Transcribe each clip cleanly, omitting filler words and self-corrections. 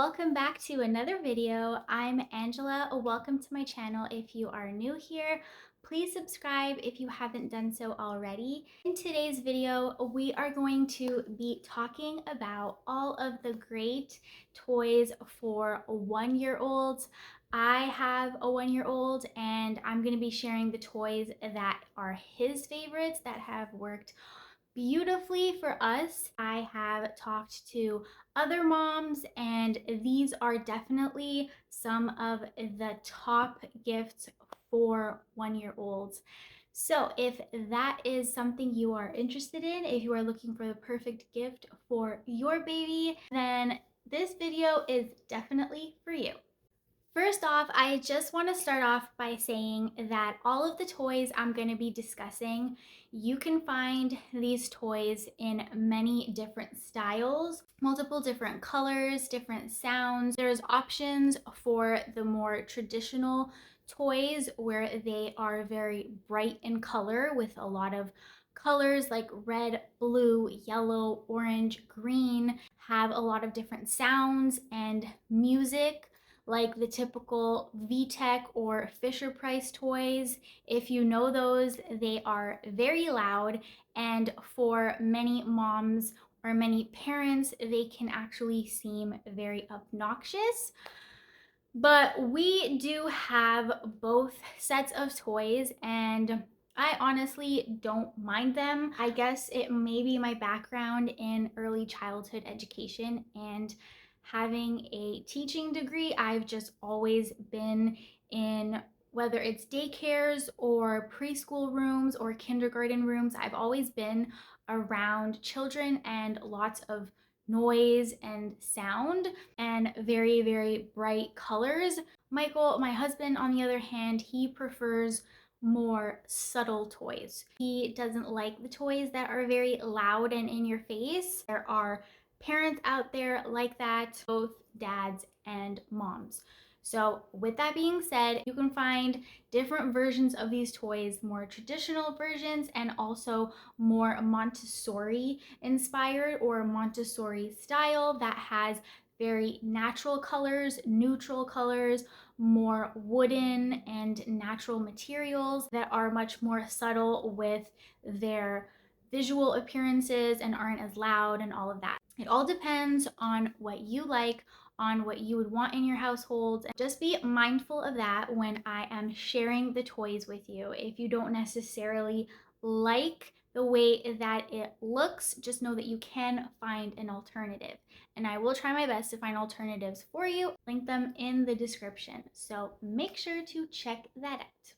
welcome back to another video. I'm Angela. Welcome to my channel. If you are new here, please subscribe if you haven't done so already. In today's video, we are going to be talking about all of the great toys for 1-year-olds. I have a 1-year-old and I'm going to be sharing the toys that are his favorites that have worked beautifully for us. I have talked to other moms, and these are definitely some of the top gifts for 1-year-olds. So if that is something you are interested in, if you are looking for the perfect gift for your baby, then this video is definitely for you. First off, I just want to start off by saying that all of the toys I'm going to be discussing, you can find these toys in many different styles, multiple different colors, different sounds. There's options for the more traditional toys where they are very bright in color with a lot of colors like red, blue, yellow, orange, green, have a lot of different sounds and music like the typical VTech or Fisher Price toys. If you know those, they are very loud, and for many moms or many parents, they can actually seem very obnoxious. But we do have both sets of toys, and I honestly don't mind them. I guess it may be my background in early childhood education and having a teaching degree. I've just always been in, whether it's daycares or preschool rooms or kindergarten rooms, I've always been around children and lots of noise and sound and very, very bright colors. Michael, my husband, on the other hand, he prefers more subtle toys. He doesn't like the toys that are very loud and in your face. There are parents out there like that, both dads and moms. So with that being said, you can find different versions of these toys, more traditional versions and also more Montessori inspired or Montessori style that has very natural colors, neutral colors, more wooden and natural materials that are much more subtle with their visual appearances and aren't as loud and all of that. It all depends on what you like, on what you would want in your household. Just be mindful of that when I am sharing the toys with you. If you don't necessarily like the way that it looks, just know that you can find an alternative. And I will try my best to find alternatives for you. Link them in the description. So make sure to check that out.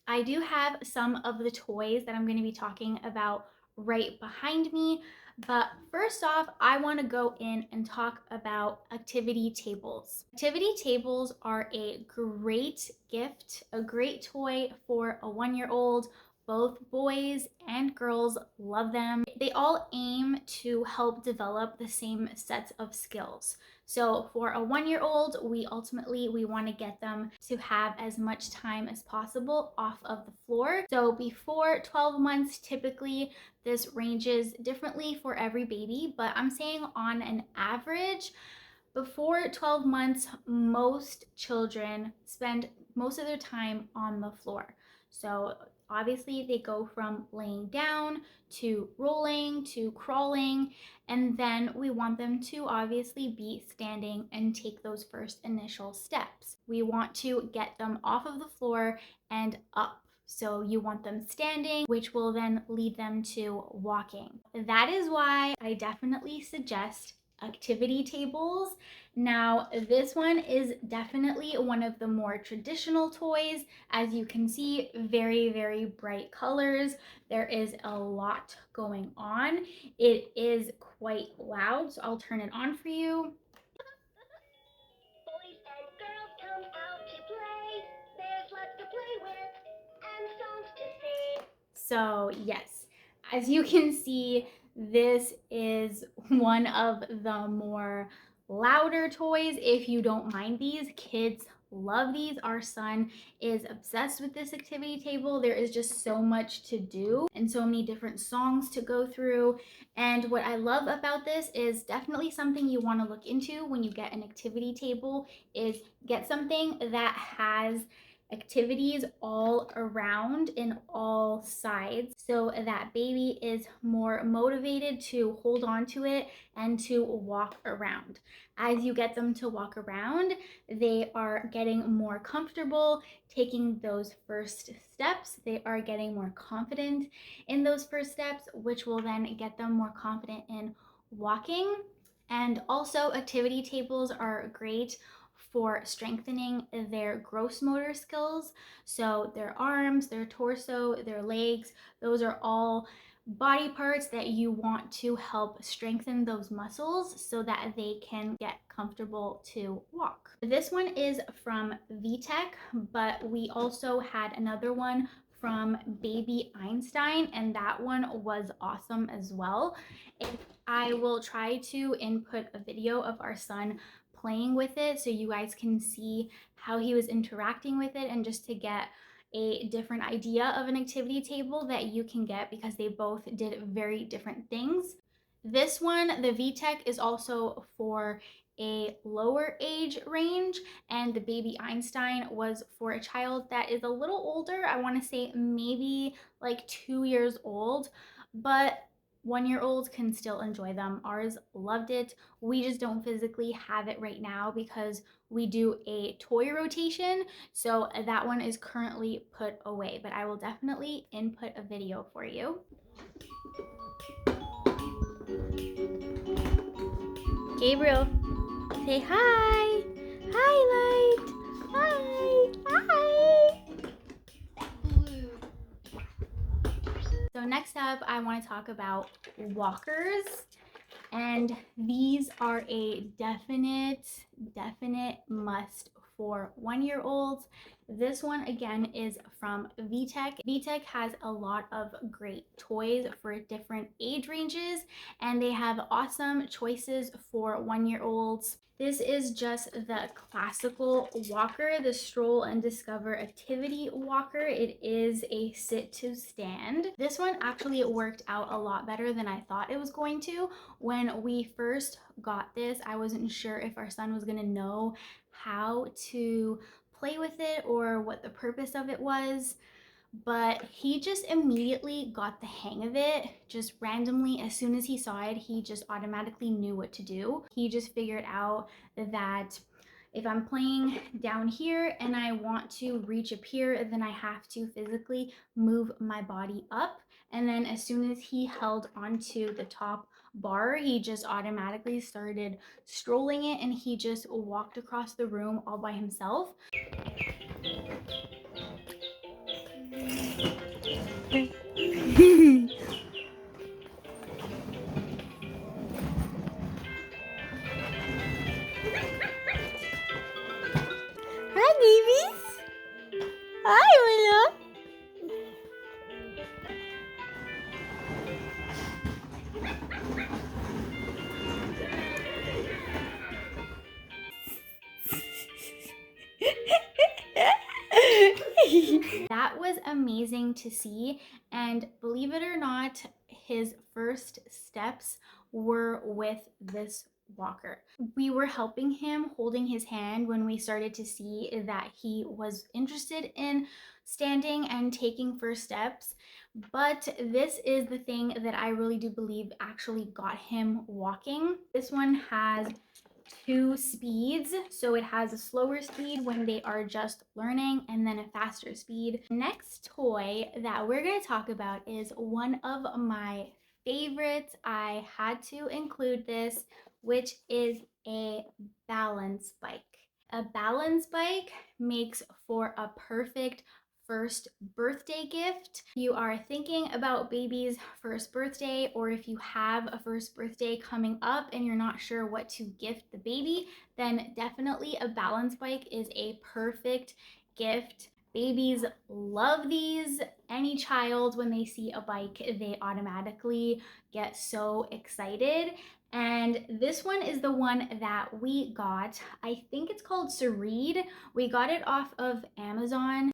I do have some of the toys that I'm going to be talking about right behind me. But first off, I want to go in and talk about activity tables. Activity tables are a great gift, a great toy for a 1-year-old. Both boys and girls love them. They all aim to help develop the same sets of skills. So for a 1-year-old, we want to get them to have as much time as possible off of the floor. So before 12 months, typically this ranges differently for every baby, but I'm saying on an average, before 12 months, most children spend most of their time on the floor. So obviously they go from laying down to rolling to crawling, and then we want them to obviously be standing and take those first initial steps. We want to get them off of the floor and up. So you want them standing, which will then lead them to walking. That is why I definitely suggest activity tables. Now, this one is definitely one of the more traditional toys. As you can see, very, very bright colors. There is a lot going on. It is quite loud, so I'll turn it on for you. Boys and girls come out to play. There's lots to play with and songs to sing. So yes, as you can see, this is one of the more louder toys. If you don't mind these, kids love these. Our son is obsessed with this activity table. There is just so much to do and so many different songs to go through. And what I love about this is definitely something you want to look into when you get an activity table is get something that has activities all around in all sides so that baby is more motivated to hold on to it and to walk around. As you get them to walk around, they are getting more comfortable taking those first steps. They are getting more confident in those first steps, which will then get them more confident in walking. And also, activity tables are great for strengthening their gross motor skills. So their arms, their torso, their legs, those are all body parts that you want to help strengthen those muscles so that they can get comfortable to walk. This one is from VTech, but we also had another one from Baby Einstein, and that one was awesome as well. I will try to input a video of our son playing with it so you guys can see how he was interacting with it and just to get a different idea of an activity table that you can get because they both did very different things. This one, the VTech, is also for a lower age range, and the Baby Einstein was for a child that is a little older. I want to say maybe like 2 years old, but 1 year olds can still enjoy them. Ours loved it. We just don't physically have it right now because we do a toy rotation. So that one is currently put away, but I will definitely input a video for you. Gabriel, say hi. Hi, Light. Hi. Hi. So next up, I want to talk about walkers. And these are a definite must for 1 year olds. This one again is from VTech. VTech has a lot of great toys for different age ranges, and they have awesome choices for 1 year olds. This is just the classical walker, the Stroll and Discover Activity Walker. It is a sit to stand. This one actually worked out a lot better than I thought it was going to. When we first got this, I wasn't sure if our son was gonna know how to play with it or what the purpose of it was, but he just immediately got the hang of it. Just randomly, as soon as he saw it, he just automatically knew what to do. He just figured out that if I'm playing down here and I want to reach up here, then I have to physically move my body up. And then as soon as he held onto the top bar, he just automatically started strolling it and he just walked across the room all by himself. Hi, babies. Hi, Willow. That was amazing to see, and believe it or not, his first steps were with this walker. We were helping him, holding his hand when we started to see that he was interested in standing and taking first steps. But this is the thing that I really do believe actually got him walking. This one has two speeds. So it has a slower speed when they are just learning and then a faster speed. Next toy that we're going to talk about is one of my favorites. I had to include this, which is a balance bike. A balance bike makes for a perfect first birthday gift. You are thinking about baby's first birthday, or if you have a first birthday coming up and you're not sure what to gift the baby, then definitely a balance bike is a perfect gift. Babies love these. Any child, when they see a bike, they automatically get so excited. And this one is the one that we got. I think it's called Cereed. We got it off of Amazon.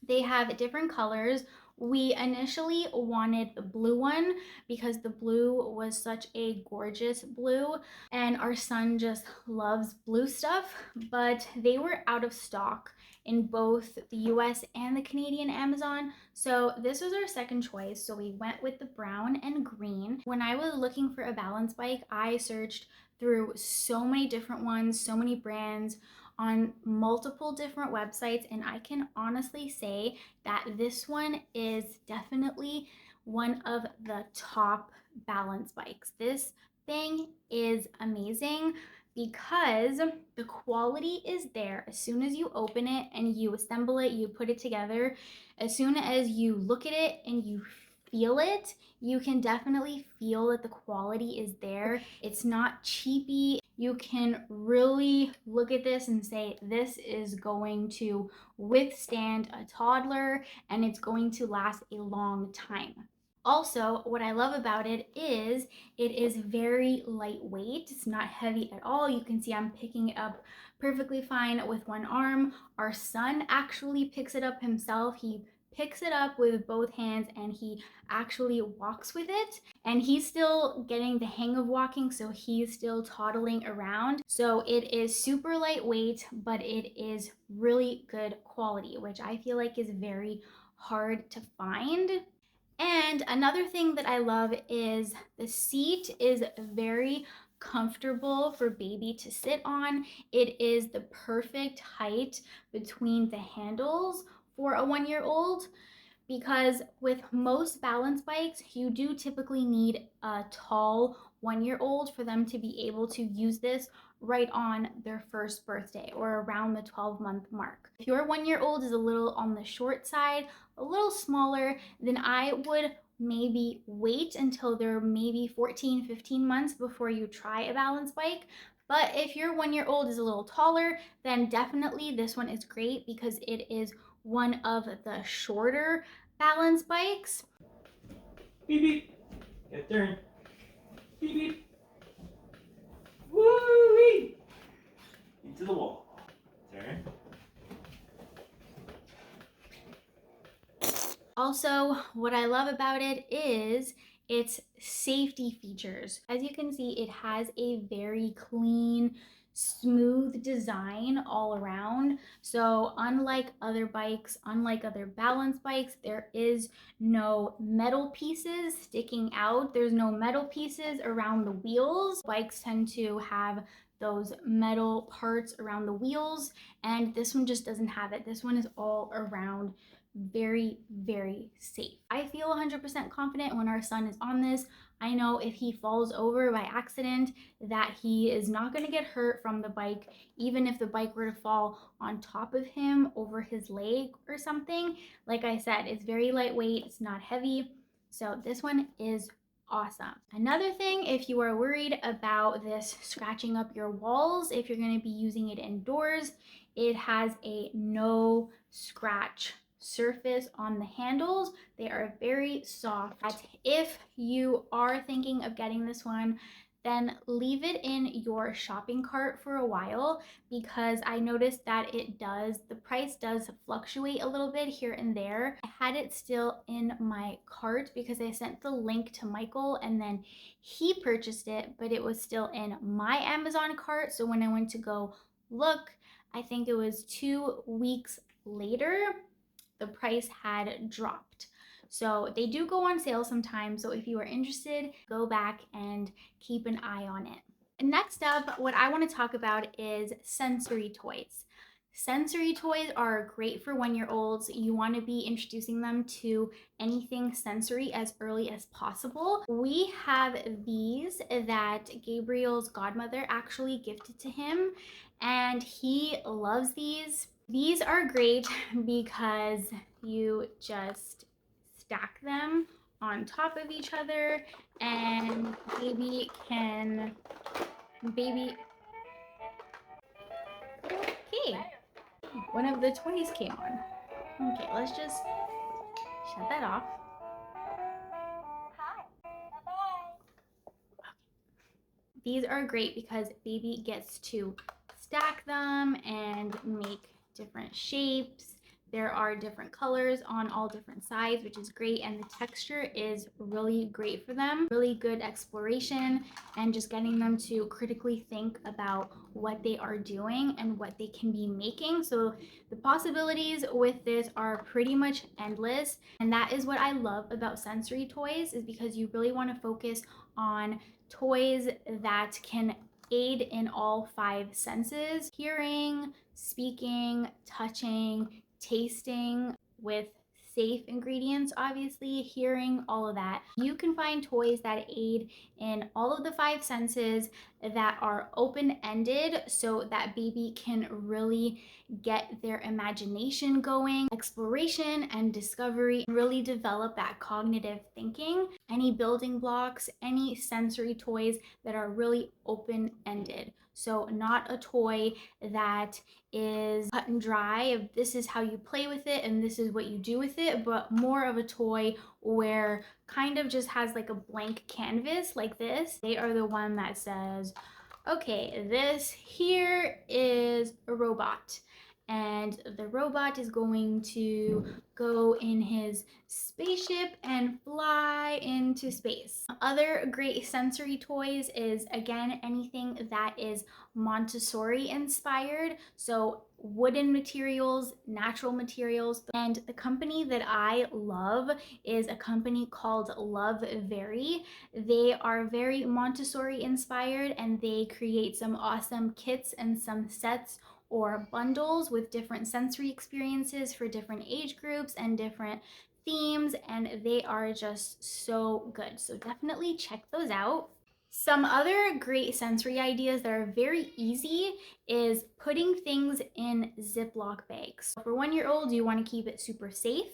They have different colors. We initially wanted the blue one because the blue was such a gorgeous blue, and our son just loves blue stuff, but they were out of stock in both the US and the Canadian Amazon. So this was our second choice. So we went with the brown and green. When I was looking for a balance bike, I searched through so many different ones, so many brands, on multiple different websites, and I can honestly say that this one is definitely one of the top balance bikes. This thing is amazing because the quality is there. As soon as you open it and you assemble it, you put it together, as soon as you look at it and you feel it, you can definitely feel that the quality is there. It's not cheapy. You can really look at this and say, this is going to withstand a toddler and it's going to last a long time. Also, what I love about it is very lightweight. It's not heavy at all. You can see I'm picking it up perfectly fine with one arm. Our son actually picks it up himself. He picks it up with both hands and he actually walks with it. And he's still getting the hang of walking, so he's still toddling around. So it is super lightweight, but it is really good quality, which I feel like is very hard to find. And another thing that I love is the seat is very comfortable for baby to sit on. It is the perfect height between the handles for a 1-year-old, because with most balance bikes, you do typically need a tall 1-year-old for them to be able to use this right on their first birthday or around the 12-month mark. If your 1-year-old is a little on the short side, a little smaller, then I would maybe wait until they're maybe 14, 15 months before you try a balance bike. But if your 1-year-old is a little taller, then definitely this one is great because it is one of the shorter balance bikes. Beep beep. Get turn. Beep beep. Woo-wee. Into the wall. Turn. Also, what I love about it is its safety features. As you can see, it has a very clean, smooth design all around. So unlike other bikes, unlike other balance bikes, there is no metal pieces sticking out. There's no metal pieces around the wheels. Bikes tend to have those metal parts around the wheels, and this one just doesn't have it. This one is all around very, very safe. I feel 100% confident when our son is on this. I know if he falls over by accident that he is not going to get hurt from the bike, even if the bike were to fall on top of him over his leg or something. Like I said, it's very lightweight, it's not heavy. So this one is awesome. Another thing, if you are worried about this scratching up your walls, if you're going to be using it indoors, it has a no scratch surface on the handles. They are very soft. If you are thinking of getting this one, then leave it in your shopping cart for a while, because I noticed that the price does fluctuate a little bit here and there. I had it still in my cart because I sent the link to Michael and then he purchased it, but it was still in my Amazon cart. So when I went to go look, I think it was 2 weeks later, the price had dropped. So they do go on sale sometimes. So if you are interested, go back and keep an eye on it. Next up, what I want to talk about is sensory toys. Sensory toys are great for 1-year-olds. You want to be introducing them to anything sensory as early as possible. We have these that Gabriel's godmother actually gifted to him, and he loves these. These are great because you just stack them on top of each other and baby, okay, one of the toys came on. Okay, let's just shut that off. These are great because baby gets to stack them and make different shapes. There are different colors on all different sides, which is great, and the texture is really great for them. Really good exploration and just getting them to critically think about what they are doing and what they can be making. So the possibilities with this are pretty much endless, and that is what I love about sensory toys, is because you really want to focus on toys that can aid in all 5 senses: hearing, speaking, touching, tasting, with safe ingredients, obviously, hearing, all of that. You can find toys that aid in all of the 5 senses that are open-ended so that baby can really get their imagination going, exploration and discovery, really develop that cognitive thinking. Any building blocks, any sensory toys that are really open-ended. So not a toy that is cut and dry of this is how you play with it and this is what you do with it, but more of a toy where kind of just has like a blank canvas like this. They are the one that says, okay, this here is a robot, and the robot is going to go in his spaceship and fly into space. Other great sensory toys is, again, anything that is Montessori inspired. So wooden materials, natural materials. And the company that I love is a company called Love Very. They are very Montessori inspired, and they create some awesome kits and some sets or bundles with different sensory experiences for different age groups and different themes, and they are just so good. So definitely check those out. Some other great sensory ideas that are very easy is putting things in Ziploc bags. For 1-year-olds, you want to keep it super safe.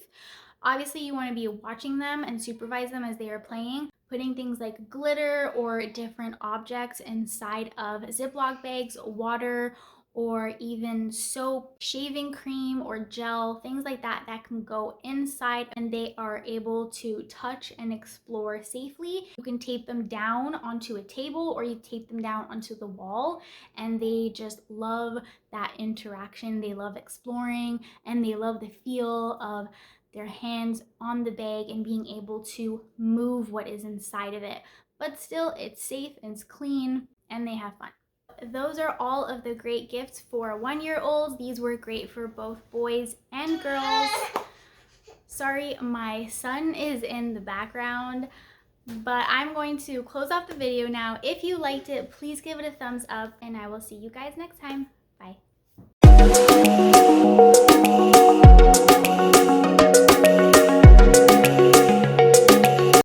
Obviously, you want to be watching them and supervise them as they are playing. Putting things like glitter or different objects inside of Ziploc bags, water, or even soap, shaving cream or gel, things like that that can go inside and they are able to touch and explore safely. You can tape them down onto a table or you tape them down onto the wall, and they just love that interaction. They love exploring and they love the feel of their hands on the bag and being able to move what is inside of it. But still, it's safe and it's clean and they have fun. Those are all of the great gifts for 1-year-olds. These were great for both boys and girls. Sorry, my son is in the background, but I'm going to close off the video now. If you liked it, please give it a thumbs up, and I will see you guys next time. Bye.